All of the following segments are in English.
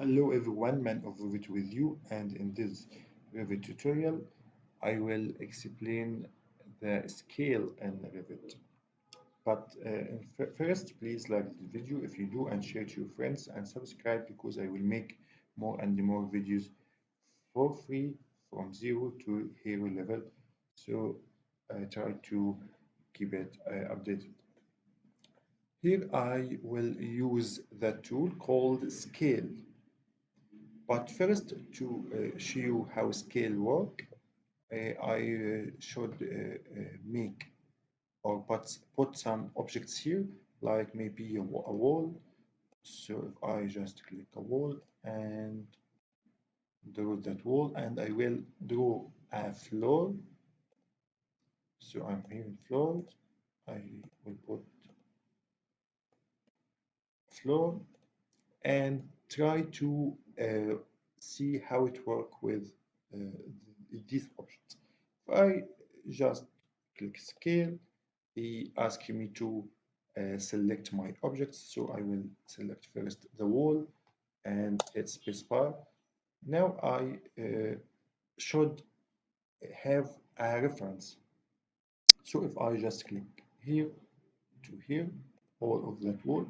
Hello everyone, Man of Revit with you, and in this Revit tutorial I will explain the scale in Revit. But first, please like the video if you do, and share to your friends and subscribe because I will make more and more videos for free from zero to hero level. So I try to keep it updated. Here I will use the tool called scale. But first, to show you how scale work, I should make or put some objects here, like maybe a wall. So if I just click a wall and draw that wall, and I will draw a floor. So I'm here in floor. I will put floor and try to see how it work with these options. If I just click scale, he asks me to select my objects. So I will select first the wall and hit spacebar. Now I should have a reference. So if I just click here to here, all of that wall,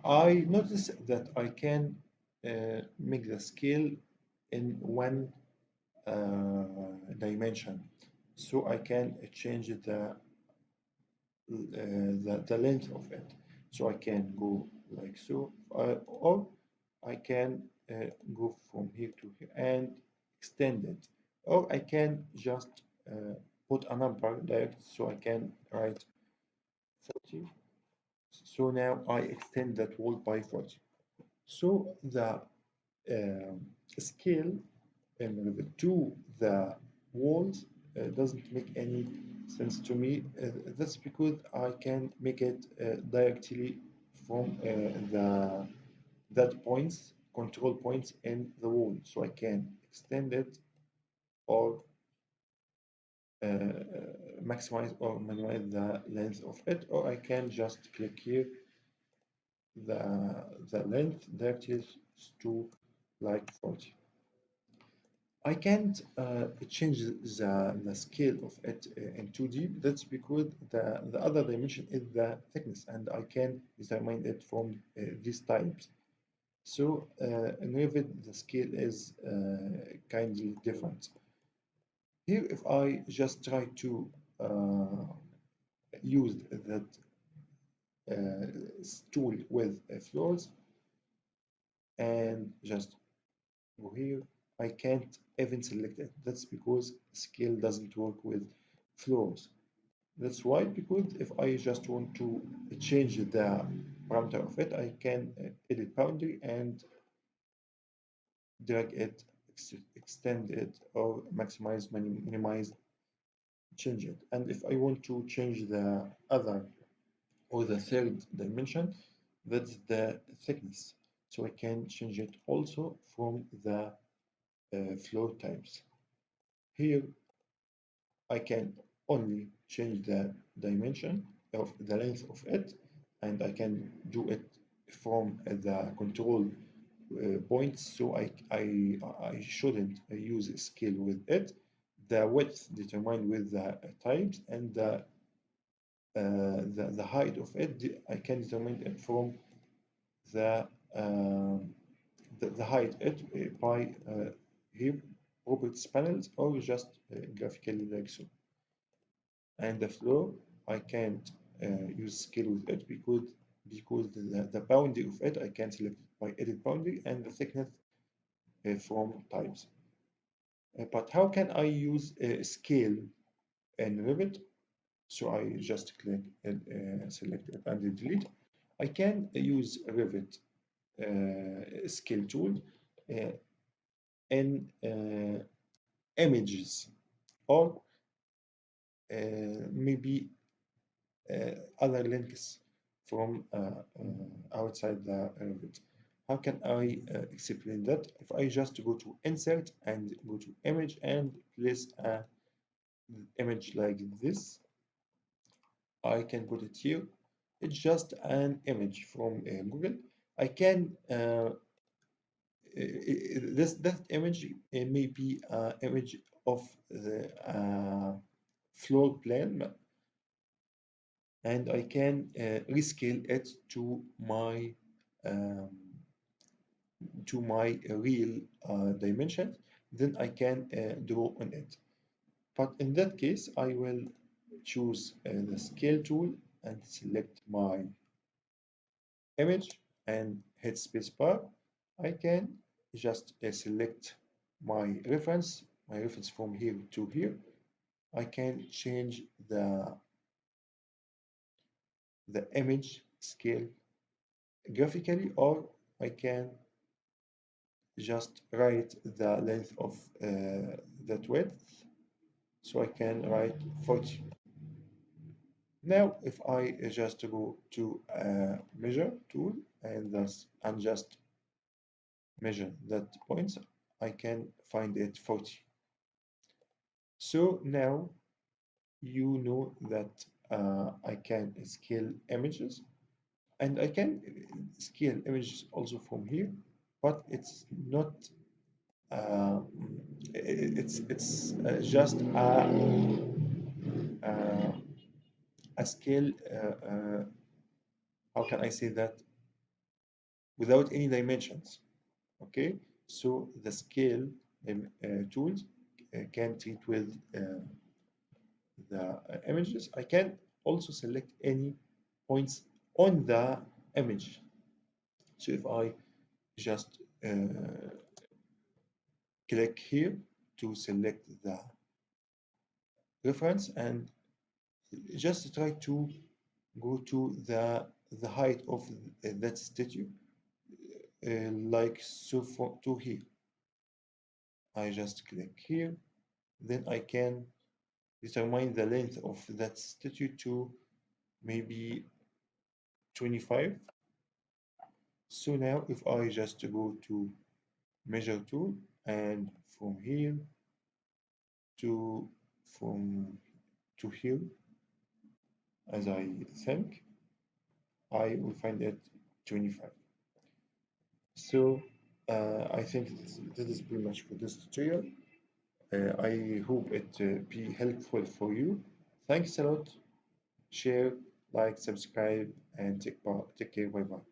I notice that I can make the scale in one dimension. So I can change the length of it. So I can go like so, or I can go from here to here and extend it, or I can just put a number direct, so I can write 30. So now I extend that wall by 40. So the scale in Revit to the walls doesn't make any sense to me. That's because I can make it directly from the that points, control points in the wall. So I can extend it or maximize or minimize the length of it, or I can just click here the length directly to like 40. I can't change the scale of it in 2D. That's because the other dimension is the thickness, and I can determine it from these types. So in Revit, the scale is kindly different. Here, if I just try to use that tool with floors and just go here, I can't even select it. That's because scale doesn't work with floors. That's why, because if I just want to change the parameter of it, I can edit boundary and drag it, extend it, or maximize, minimize, change it. And if I want to change the other or the third dimension, that's the thickness. So I can change it also from the floor types. Here I can only change the dimension of the length of it, and I can do it from the control points. So I shouldn't use a scale with it. The width determined with the types, and the height of it, I can determine it from the the height it by here properties panels, or just graphically like so. And the floor, I can't use scale with it because the boundary of it I can select it by edit boundary, and the thickness from types. But how can I use scale in Revit? So I just click and select it and delete. I can use Revit scale tool uh, in images, or maybe other links from outside the Revit. How can I explain that? If I just go to insert and go to image and place an image like this, I can put it here. It's just an image from Google. I can that image may be an image of the floor plan, and I can rescale it um, to my real dimensions. Then I can draw on it. But in that case, I will choose the scale tool and select my image and hit spacebar. I can just select my reference from here to here. I can change the image scale graphically, or I can just write the length of that width. So I can write 40. Now, if I just go to measure tool and just measure that points, I can find it 40. So now you know that I can scale images, and I can scale images also from here, but it's not uh, it's just uh, a scale how can I say that, without any dimensions. Okay, so the scale tools can treat with the images. I can also select any points on the image. So if I just click here to select the reference and just try to go to the height of that statue, like so for to here. I just click here, then I can determine the length of that statue to maybe 25. So now if I just go to measure tool and from here to from to here, as I think, I will find it 25. So I think this is pretty much for this tutorial. I hope it be helpful for you. Thanks a lot. Share, like, subscribe, and take care. Bye bye.